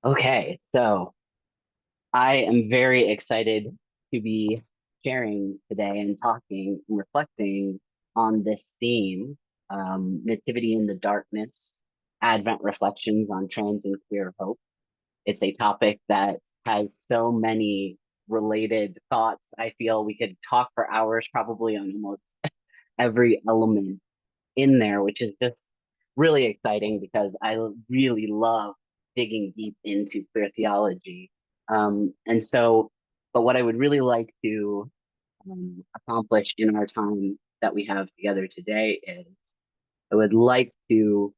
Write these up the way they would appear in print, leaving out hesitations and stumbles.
Okay, so I am very excited to be sharing today and talking and reflecting on this theme, Nativity in the Darkness, Advent Reflections on Trans and Queer Hope. It's a topic that has so many related thoughts. I feel we could talk for hours probably on almost every element in there, which is just really exciting because I really love digging deep into queer theology. But what I would really like to accomplish in our time that we have together today is I would like to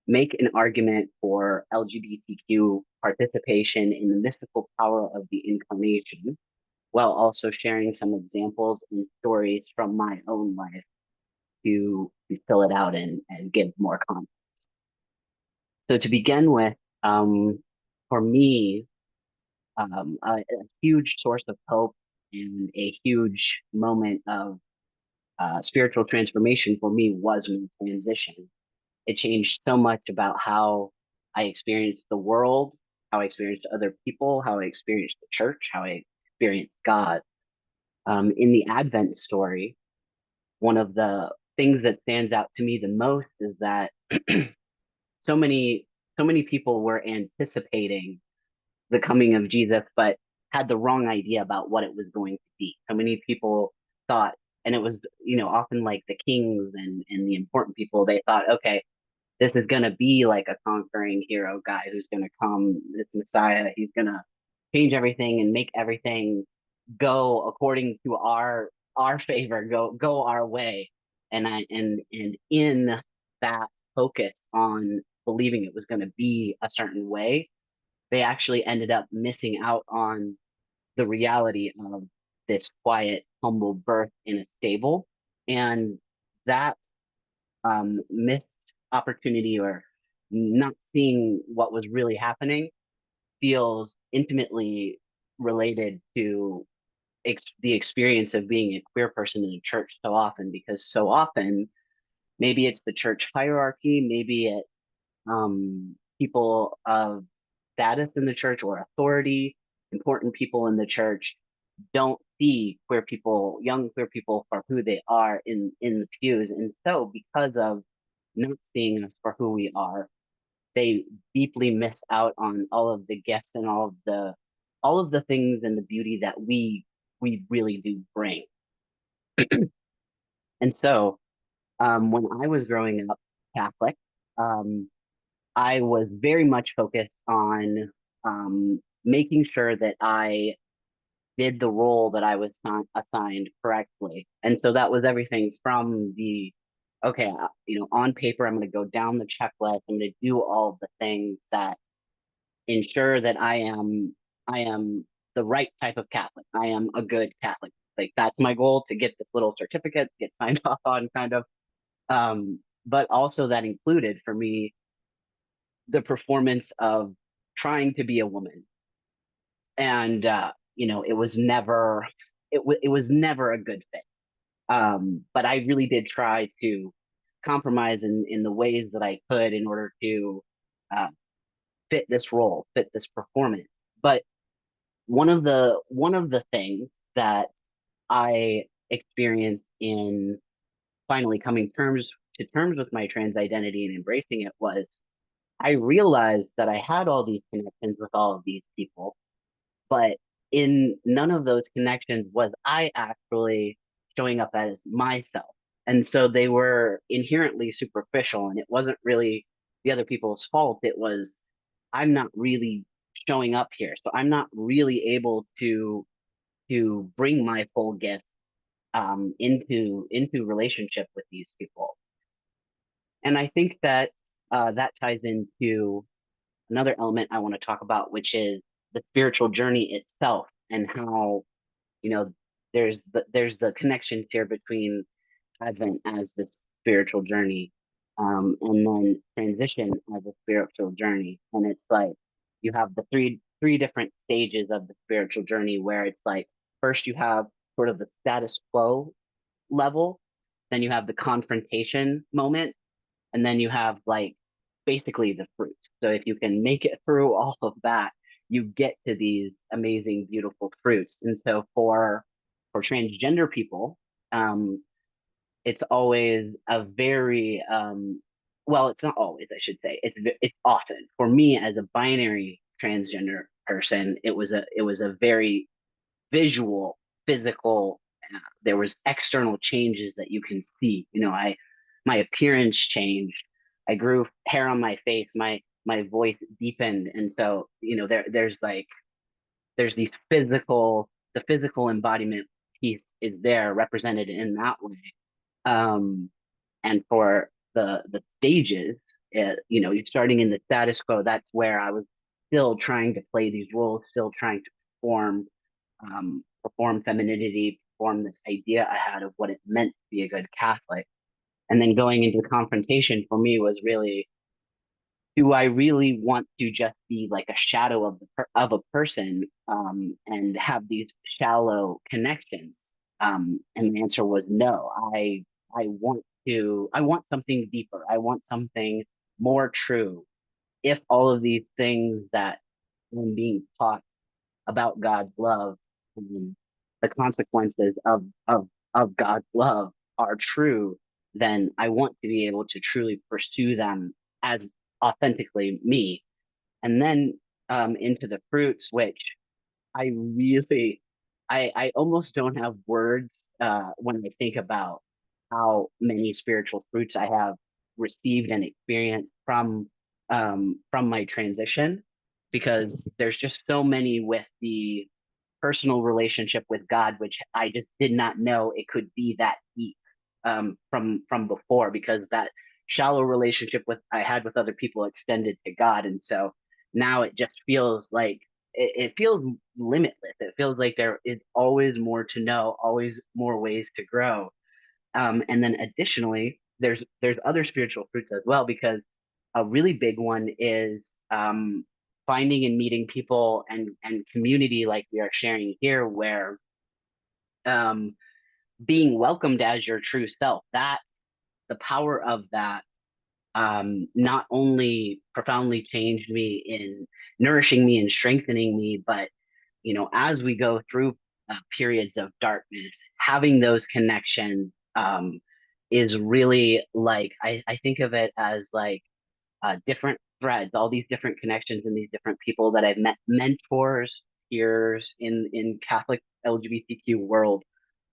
make an argument for LGBTQ participation in the mystical power of the incarnation, while also sharing some examples and stories from my own life to fill it out and give more context. So to begin with, for me, a huge source of hope and a huge moment of spiritual transformation for me was my transition. It changed so much about how I experienced the world, how I experienced other people, how I experienced the church, how I experienced God. In the Advent story, one of the things that stands out to me the most is that so many so many people were anticipating the coming of Jesus, but had the wrong idea about what it was going to be. So many people thought, and it was, often like the kings and the important people, they thought, okay, this is going to be like a conquering hero guy who's going to come, this Messiah. He's going to change everything and make everything go according to our favor, go our way. And in that focus on believing it was going to be a certain way, they actually ended up missing out on the reality of this quiet, humble birth in a stable. And that missed opportunity or not seeing what was really happening feels intimately related to the experience of being a queer person in the church so often, because so often maybe it's the church hierarchy, maybe it people of status in the church or authority, important people in the church don't see queer people, young queer people, for who they are in the pews. And so because of not seeing us for who we are, they deeply miss out on all of the gifts and all of the things and the beauty that we really do bring. And so when I was growing up Catholic, um, I was very much focused on making sure that I did the role that I was assigned correctly. And so that was everything from okay, on paper, I'm going to go down the checklist. I'm going to do all of the things that ensure that I am the right type of Catholic. I am a good Catholic. Like that's my goal, to get this little certificate, get signed off on kind of. But also that included for me the performance of trying to be a woman. And it was never a good fit. But I really did try to compromise in the ways that I could in order to uh, fit this role, fit this performance. But one of the things that I experienced in finally coming to terms with my trans identity and embracing it was I realized that I had all these connections with all of these people, but in none of those connections was I actually showing up as myself. And so they were inherently superficial, and it wasn't really the other people's fault. It was, I'm not really showing up here. So I'm not really able to bring my full gifts into relationship with these people. And I think that that ties into another element I want to talk about, which is the spiritual journey itself and how, you know, there's the connections here between Advent as the spiritual journey, and then transition as a spiritual journey. And it's like you have the three different stages of the spiritual journey where it's like first you have sort of the status quo level, then you have the confrontation moment, and then you have like basically the fruit. So if you can make it through all of that, you get to these amazing, beautiful fruits. And so for transgender people, um, it's always a very well, it's not always, I should say. It's often for me as a binary transgender person, it was a very visual, physical. There was external changes that you can see. My appearance changed. I grew hair on my face. My voice deepened, and so there's these the physical embodiment piece is there represented in that way. Um, and for the stages, you're starting in the status quo. That's where I was still trying to play these roles, still trying to perform femininity, perform this idea I had of what it meant to be a good Catholic. And then going into the confrontation for me was really, do I really want to just be like a shadow of a person, and have these shallow connections? And the answer was no. I want something deeper. I want something more true. If all of these things that I'm being taught about God's love and the consequences of God's love are true, then I want to be able to truly pursue them as authentically me. And then into the fruits, which I really, I almost don't have words when I think about how many spiritual fruits I have received and experienced from my transition, because there's just so many with the personal relationship with God, which I just did not know it could be that deep from before, because that shallow relationship with I had with other people extended to God, and so now it just feels like it feels limitless. It feels like there is always more to know, always more ways to grow. And then additionally, there's other spiritual fruits as well, because a really big one is finding and meeting people and community like we are sharing here, where um, being welcomed as your true self, that the power of that not only profoundly changed me in nourishing me and strengthening me, but as we go through periods of darkness, having those connections is really like I think of it as like different threads, all these different connections and these different people that I've met, mentors, peers in Catholic LGBTQ world.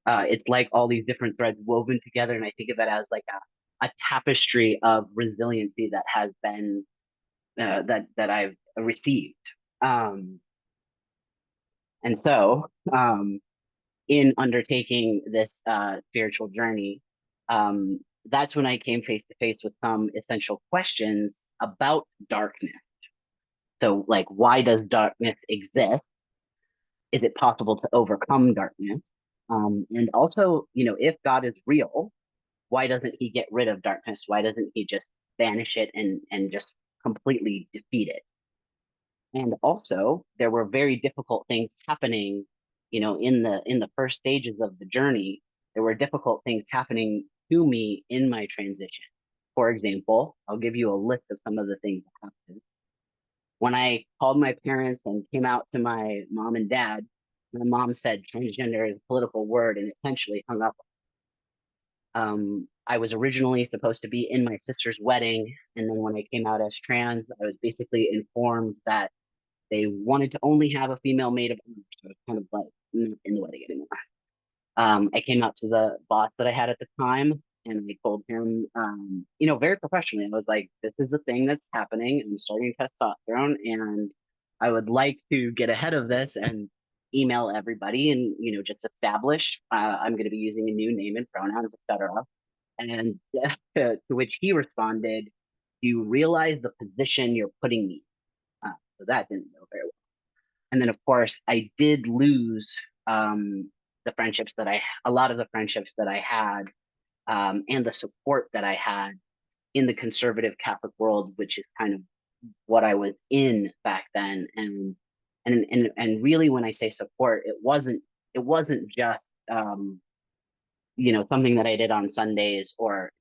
It's like all these different threads woven together, and I think of it as like a tapestry of resiliency that has been that I've received. Um, and so, in undertaking this spiritual journey, that's when I came face to face with some essential questions about darkness. So, like, why does darkness exist? Is it possible to overcome darkness? And also, if God is real, why doesn't he get rid of darkness? Why doesn't he just banish it and just completely defeat it? And also, there were very difficult things happening, in the first stages of the journey. There were difficult things happening to me in my transition. For example, I'll give you a list of some of the things that happened. When I called my parents and came out to my mom and dad, my mom said transgender is a political word and essentially hung up. I was originally supposed to be in my sister's wedding, and then when I came out as trans, I was basically informed that they wanted to only have a female maid of honor, so it's kind of like not in the wedding anymore. I came out to the boss that I had at the time, and I told him, very professionally, I was like, "This is a thing that's happening. I'm starting testosterone, and I would like to get ahead of this and email everybody, and just establish I'm going to be using a new name and pronouns, etc." And to which he responded, "You realize the position you're putting me." So that didn't go very well. And then, of course, I did lose the friendships a lot of the friendships that I had, and the support that I had in the conservative Catholic world, which is kind of what I was in back then. And really, when I say support, it wasn't just something that I did on Sundays, or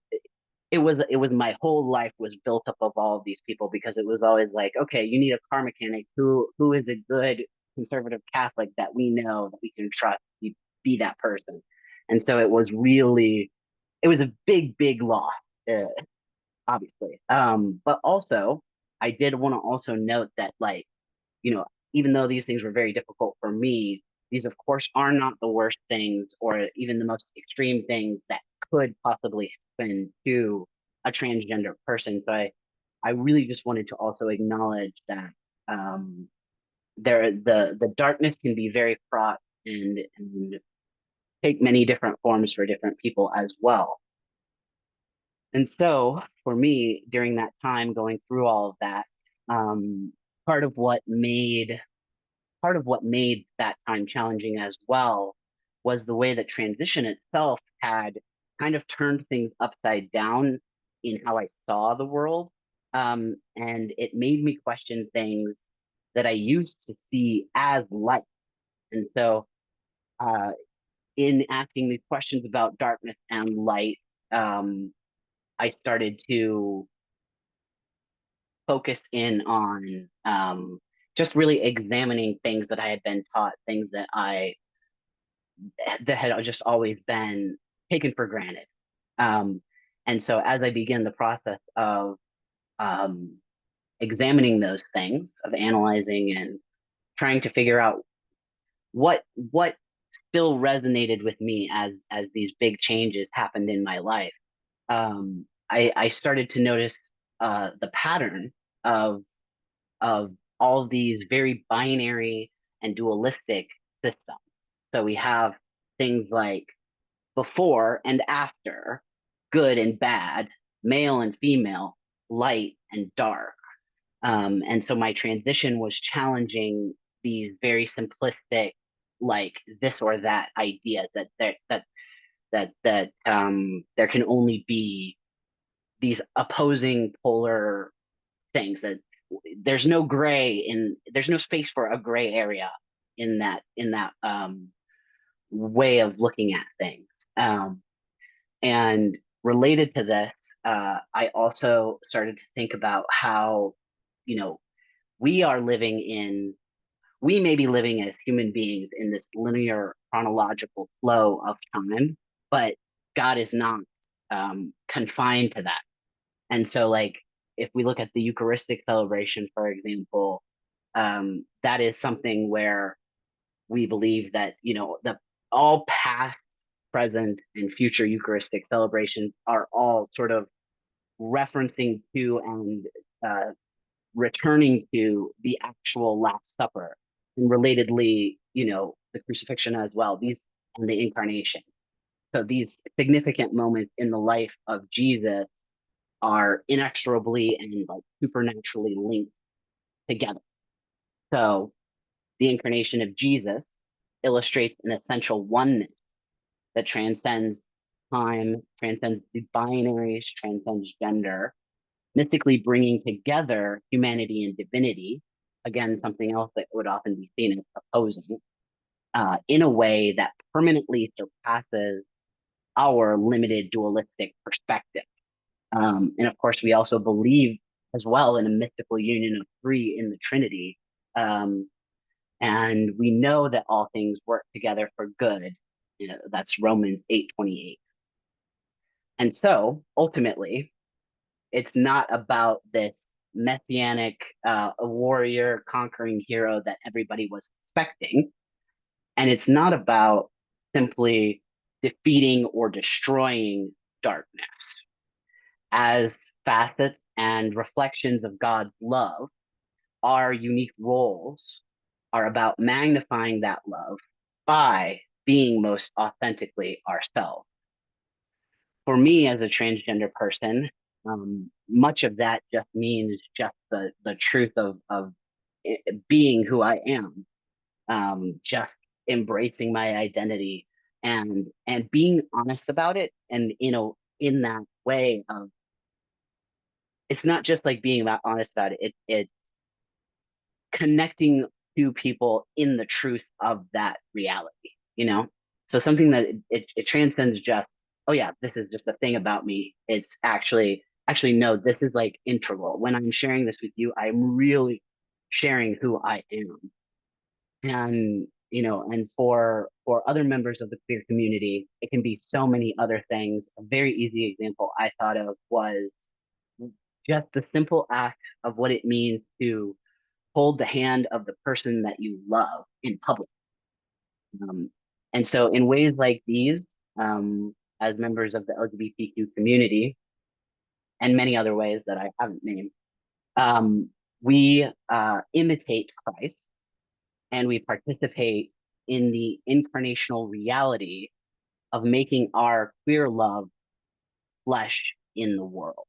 it was my whole life was built up of all of these people because it was always like, okay, you need a car mechanic who is a good conservative Catholic that we know that we can trust be that person. And so it was a big loss, uh, obviously. But also I did want to also note that, like, you know, even though these things were very difficult for me, these of course are not the worst things or even the most extreme things that could possibly happen to a transgender person. So I really just wanted to also acknowledge that um, the darkness can be very fraught and take many different forms for different people as well. And so for me, during that time going through all of that, um, part of what made part of what made that time challenging as well was the way that transition itself had kind of turned things upside down in how I saw the world. And it made me question things that I used to see as light. And so, uh, in asking these questions about darkness and light, um, I started to focus in on just really examining things that I had been taught, things that had just always been taken for granted. Um, and so as I began the process of um, examining those things, of analyzing and trying to figure out what still resonated with me as these big changes happened in my life, I started to notice the pattern of of all of these very binary and dualistic systems. So we have things like before and after, good and bad, male and female, light and dark. And so my transition was challenging these very simplistic, like this or that ideas that there can only be these opposing polar things that there's no space for a gray area in that way of looking at things. Um, And related to this, I also started to think about how, you know, we are living in, we may be living as human beings in this linear chronological flow of time, but God is not confined to that. And so, like, if we look at the Eucharistic celebration, for example, that is something where we believe that, that all past, present, and future Eucharistic celebrations are all sort of referencing to and uh, returning to the actual Last Supper, and relatedly, the crucifixion as well. These and the incarnation. So these significant moments in the life of Jesus are inexorably and like supernaturally linked together. So the incarnation of Jesus illustrates an essential oneness that transcends time, transcends the binaries, transcends gender, mystically bringing together humanity and divinity. Again, something else that would often be seen as opposing, in a way that permanently surpasses our limited dualistic perspective. And of course, we also believe as well in a mystical union of three in the Trinity. Um, and we know that all things work together for good. That's Romans 8:28. And so ultimately, it's not about this messianic warrior conquering hero that everybody was expecting. And it's not about simply defeating or destroying darkness. As facets and reflections of God's love, our unique roles are about magnifying that love by being most authentically ourselves. For me as a transgender person, much of that just means just the truth of being who I am, just embracing my identity and being honest about it, and in that way of, it's not just like being about honest about it, it's connecting to people in the truth of that reality. So something that it transcends just oh yeah, this is just a thing about me. It's actually no, this is like integral. When I'm sharing this with you, I'm really sharing who I am. And and for other members of the queer community, it can be so many other things. A very easy example I thought of was just the simple act of what it means to hold the hand of the person that you love in public. Um, and so, in ways like these, as members of the LGBTQ community, and many other ways that I haven't named, um, we imitate Christ and we participate in the incarnational reality of making our queer love flesh in the world.